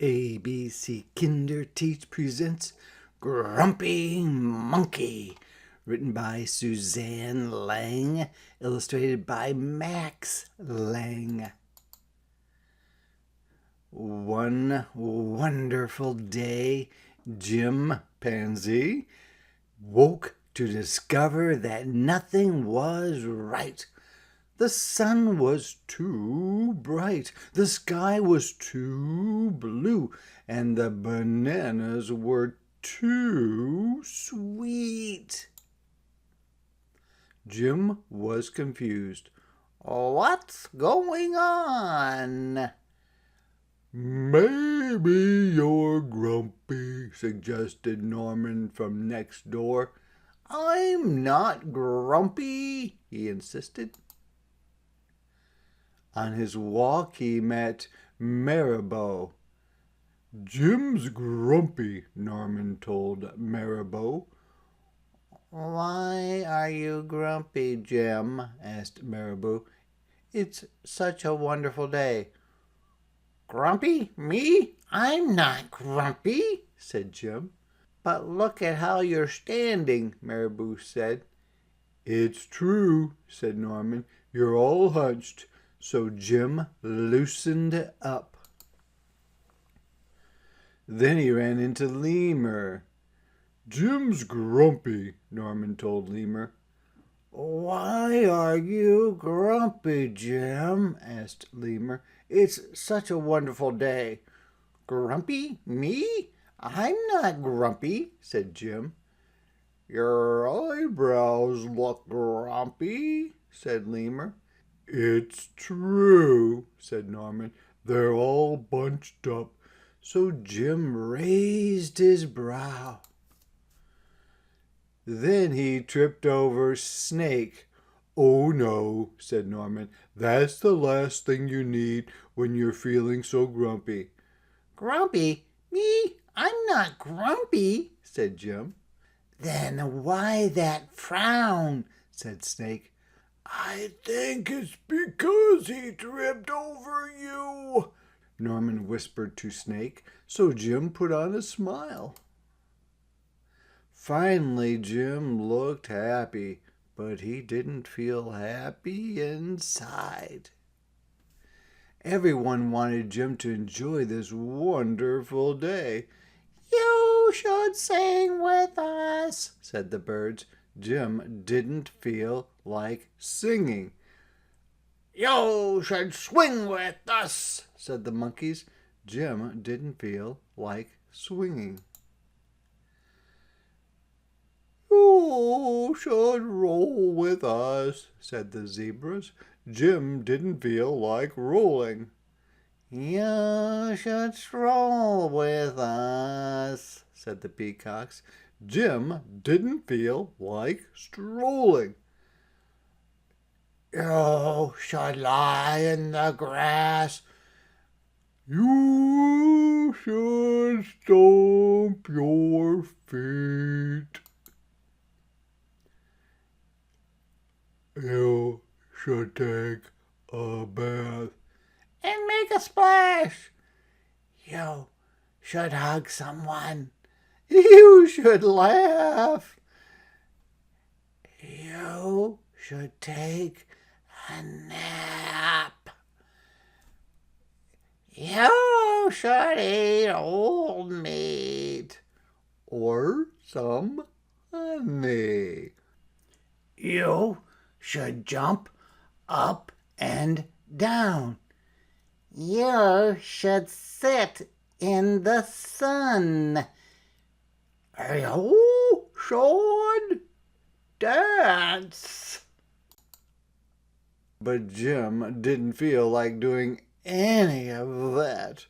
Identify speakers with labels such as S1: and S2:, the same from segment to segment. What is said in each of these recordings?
S1: ABC Kinderteach presents Grumpy Monkey, written by Suzanne Lang, illustrated by Max Lang. One wonderful day, Jim Pansy woke to discover that nothing was right. The sun was too bright, the sky was too blue, and the bananas were too sweet. Jim was confused. What's going on? Maybe you're grumpy, suggested Norman from next door. I'm not grumpy, he insisted. On his walk, he met Marabou. Jim's grumpy, Norman told Marabou. Why are you grumpy, Jim? Asked Marabou. It's such a wonderful day. Grumpy? Me? I'm not grumpy, said Jim. But look at how you're standing, Marabou said. It's true, said Norman. You're all hunched. So Jim loosened up. Then he ran into Lemur. Jim's grumpy, Norman told Lemur. Why are you grumpy, Jim? Asked Lemur. It's such a wonderful day. Grumpy? Me? I'm not grumpy, said Jim. Your eyebrows look grumpy, said Lemur. It's true, said Norman. They're all bunched up. So Jim raised his brow. Then he tripped over Snake. Oh no, said Norman. That's the last thing you need when you're feeling so grumpy. Grumpy? Me? I'm not grumpy, said Jim. Then why that frown? Said Snake. I think it's because he tripped over you, Norman whispered to Snake, so Jim put on a smile. Finally, Jim looked happy, but he didn't feel happy inside. Everyone wanted Jim to enjoy this wonderful day. You should sing with us, said the birds. Jim didn't feel like singing. You should swing with us, said the monkeys. Jim didn't feel like swinging. You should roll with us, said the zebras. Jim didn't feel like rolling. You should stroll with us, said the peacocks. Jim didn't feel like strolling. You should lie in the grass. You should stomp your feet. You should take a bath and make a splash. You should hug someone. You should laugh. You should take a nap. You should eat old meat or some honey. You should jump up and down. You should sit in the sun. You should dance. But Jim didn't feel like doing any of that.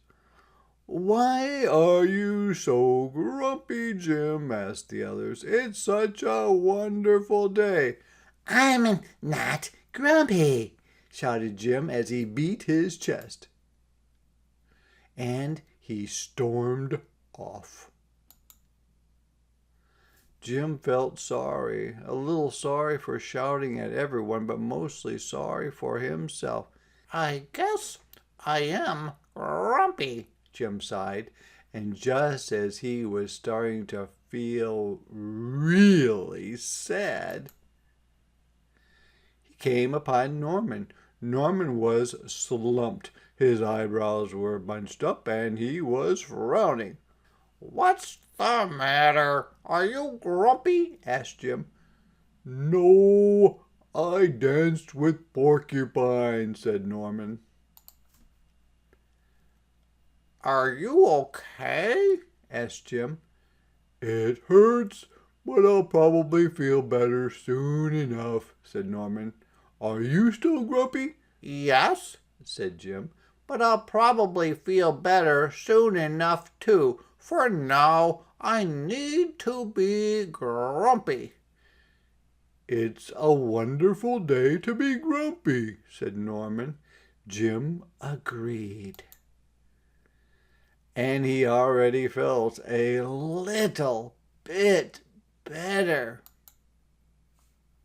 S1: Why are you so grumpy, Jim? Asked the others. It's such a wonderful day. I'm not grumpy, shouted Jim as he beat his chest. And he stormed off. Jim felt sorry, a little sorry for shouting at everyone, but mostly sorry for himself. I guess I am grumpy, Jim sighed. And just as he was starting to feel really sad, he came upon Norman. Norman was slumped. His eyebrows were bunched up and he was frowning. "What's the matter? Are you grumpy?" asked Jim. "No, I danced with Porcupine," said Norman. "Are you okay?" asked Jim. "It hurts, but I'll probably feel better soon enough," said Norman. "Are you still grumpy?" "Yes," said Jim, "but I'll probably feel better soon enough too. For now, I need to be grumpy." "It's a wonderful day to be grumpy," said Norman. Jim agreed. And he already felt a little bit better.